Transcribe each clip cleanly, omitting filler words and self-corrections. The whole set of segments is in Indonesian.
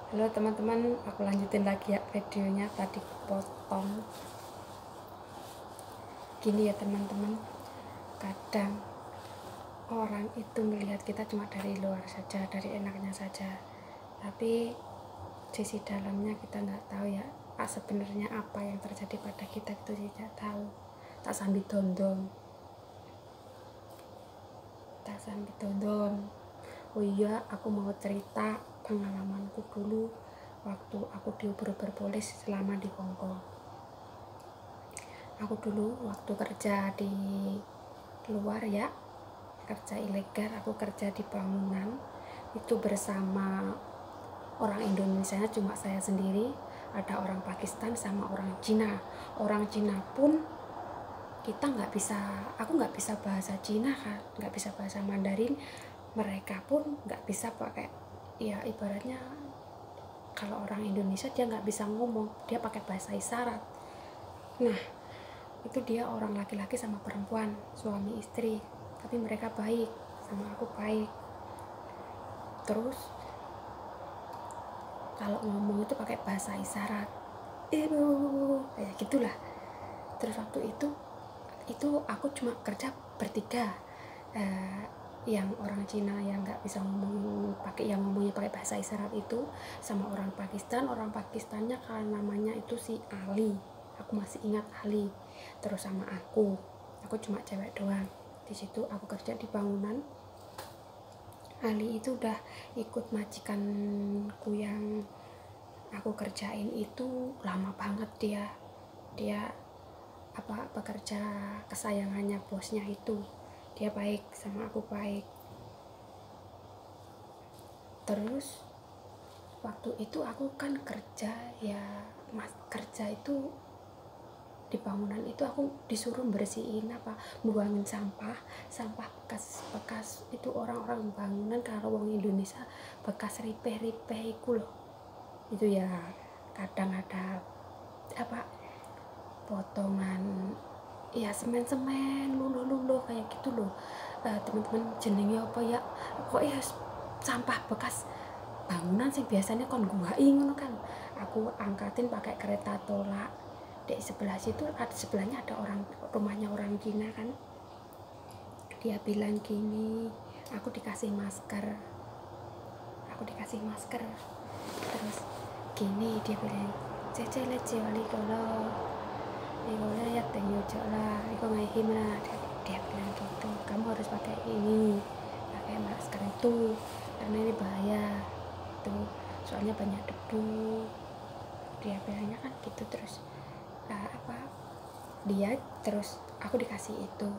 Halo teman-teman, aku lanjutin lagi ya videonya, tadi potong. Gini ya teman-teman, kadang orang itu melihat kita cuma dari luar saja, dari enaknya saja, tapi sisi dalamnya kita nggak tahu ya, sebenarnya apa yang terjadi pada kita itu tidak tahu. Tak sambil dondong. Oh iya, aku mau cerita pengalamanku dulu waktu aku diuber-uber polis selama di Hongkong. Aku dulu waktu kerja di luar ya, kerja ilegal, aku kerja di bangunan itu bersama orang Indonesia, cuma saya sendiri, ada orang Pakistan sama orang Cina. Orang Cina pun kita nggak bisa, aku nggak bisa bahasa Cina kan, nggak bisa bahasa Mandarin, mereka pun nggak bisa pakai, ya ibaratnya kalau orang Indonesia dia nggak bisa ngomong, dia pakai bahasa isyarat. Nah itu dia orang laki-laki sama perempuan, suami istri, tapi mereka baik sama aku, baik. Terus kalau ngomong itu pakai bahasa isyarat, ibu kayak gitulah. Terus waktu itu aku cuma kerja bertiga, yang orang Cina yang nggak bisa ngomong pakai, yang ngomongnya pakai bahasa isyarat itu, sama orang Pakistannya kan namanya itu si Ali, aku masih ingat Ali. Terus sama aku cuma cewek doang di situ. Aku kerja di bangunan. Ali itu udah ikut majikanku yang aku kerjain itu lama banget, dia pekerja kesayangannya bosnya itu. Dia baik sama aku, baik. Terus waktu itu aku kan kerja ya, kerja itu di bangunan itu aku disuruh bersihin buangin sampah bekas itu. Orang-orang bangunan kalau orang Indonesia bekas ripeh-ripeh itu loh, itu ya kadang ada potongan ya, semen luluh kayak gitu loh. Teman-teman jenenge apa ya, pokoknya sampah bekas bangunan sih biasanya kon guaing ngono kan, aku angkatin pakai kereta tolak. Di sebelah situ, sebelahnya ada rumahnya orang Cina kan. Dia bilang gini, aku dikasih masker. Terus gini dia bilang, cece leci wali kalau ya tenyojo lah, iko ngehim lah. Dia bilang gitu, kamu harus pakai ini, pakai masker itu karena ini bahaya tuh, soalnya banyak debu. Dia bilangnya kan gitu. Terus terus aku dikasih itu.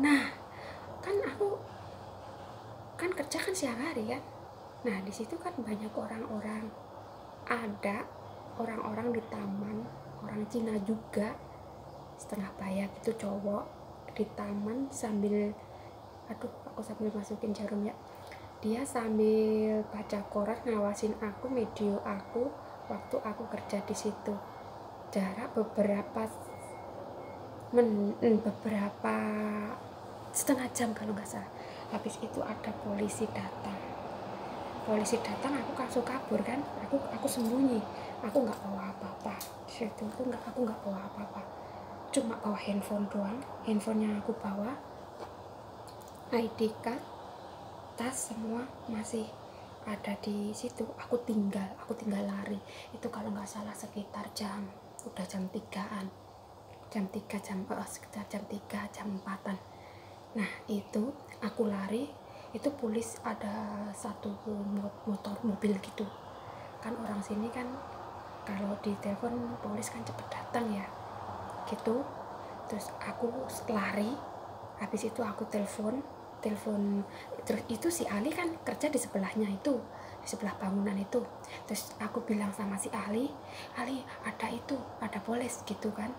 Nah aku kan kerja kan siang hari kan. Nah di situ kan banyak orang-orang, ada orang-orang di taman, orang Cina juga setengah bayar itu, cowok di taman sambil aku sambil masukin jarum ya, dia sambil baca koran ngawasin aku, video aku waktu aku kerja di situ. Jarak beberapa setengah jam kalau nggak salah. Habis itu ada polisi datang, aku langsung kabur kan, aku sembunyi, aku nggak bawa apa-apa situ. Aku nggak bawa apa-apa, cuma bawa handphone doang. Handphonenya aku bawa, ID card, tas semua masih ada di situ. Aku tinggal lari itu kalau nggak salah sekitar udah jam 3-an, sekitar jam 3, jam 4-an. Nah itu aku lari, itu polis ada satu mobil gitu kan. Orang sini kan kalau di telepon polis kan cepet datang ya gitu. Terus aku lari, habis itu aku telepon. Terus itu si Ali kan kerja di sebelahnya itu, di sebelah bangunan itu. Terus aku bilang sama si Ali ada polis gitu kan.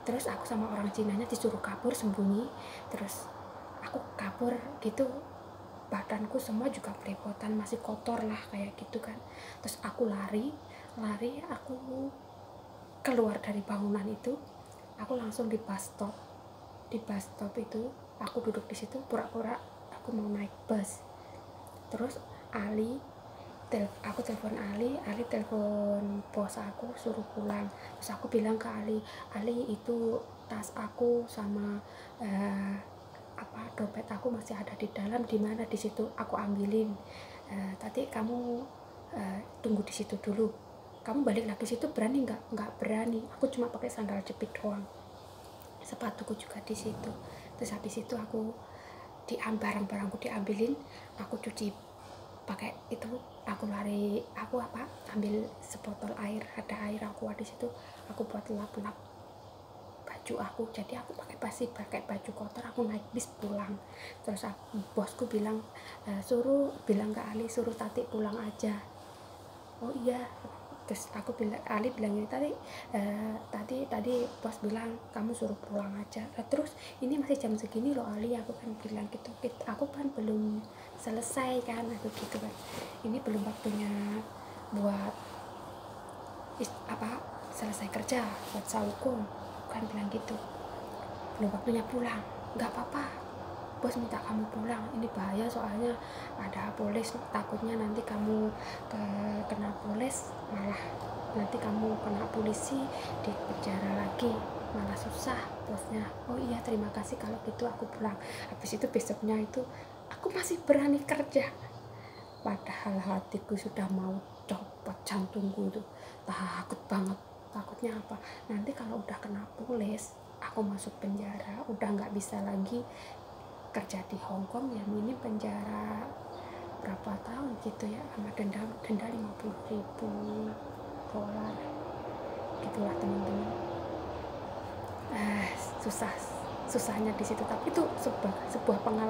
Terus aku sama orang Cinanya disuruh kabur, sembunyi. Terus aku kabur gitu, badanku semua juga belepotan, masih kotor lah kayak gitu kan. Terus aku lari, aku keluar dari bangunan itu. Aku langsung di bus stop itu aku duduk di situ, pura-pura aku mau naik bus. Terus Ali aku telepon Ali telepon bos aku suruh pulang. Terus aku bilang ke Ali itu tas aku sama dompet aku masih ada di dalam, di mana di situ aku ambilin. Tadi kamu tunggu di situ dulu, kamu balik lagi situ berani nggak berani, aku cuma pakai sandal jepit doang, sepatuku juga di situ. Terus habis itu aku barang-barangku diambilin, aku cuci pakai itu, aku ambil sebotol air, ada air aku di situ, aku buat lap-lap baju aku. Jadi aku pakai baju kotor, aku naik bis pulang. Terus bosku bilang suruh bilang ke Ali suruh Tati pulang aja. Oh iya. Terus Ali bilang ini tadi bos bilang kamu suruh pulang aja. Terus ini masih jam segini loh Ali, aku kan bilang gitu. Aku kan belum selesai kan, aku gitu kan. Ini belum waktunya buat selesai kerja, buat saukum, kan bilang gitu. Belum waktunya pulang. Nggak apa-apa, bos minta kamu pulang, ini bahaya soalnya ada polis, takutnya nanti kamu kena polis, malah nanti kamu kena polisi, di penjara lagi, malah susah bosnya. Oh iya, terima kasih, kalau gitu aku pulang. Habis itu besoknya itu aku masih berani kerja, padahal hatiku sudah mau copot jantungku tuh, takut banget. Takutnya apa, nanti kalau udah kena polis, aku masuk penjara, udah nggak bisa lagi kerja di Hong Kong, ya minim penjara berapa tahun gitu ya, sama denda $50.000 gitulah teman-teman. Susahnya di situ, tapi itu sebuah pengalaman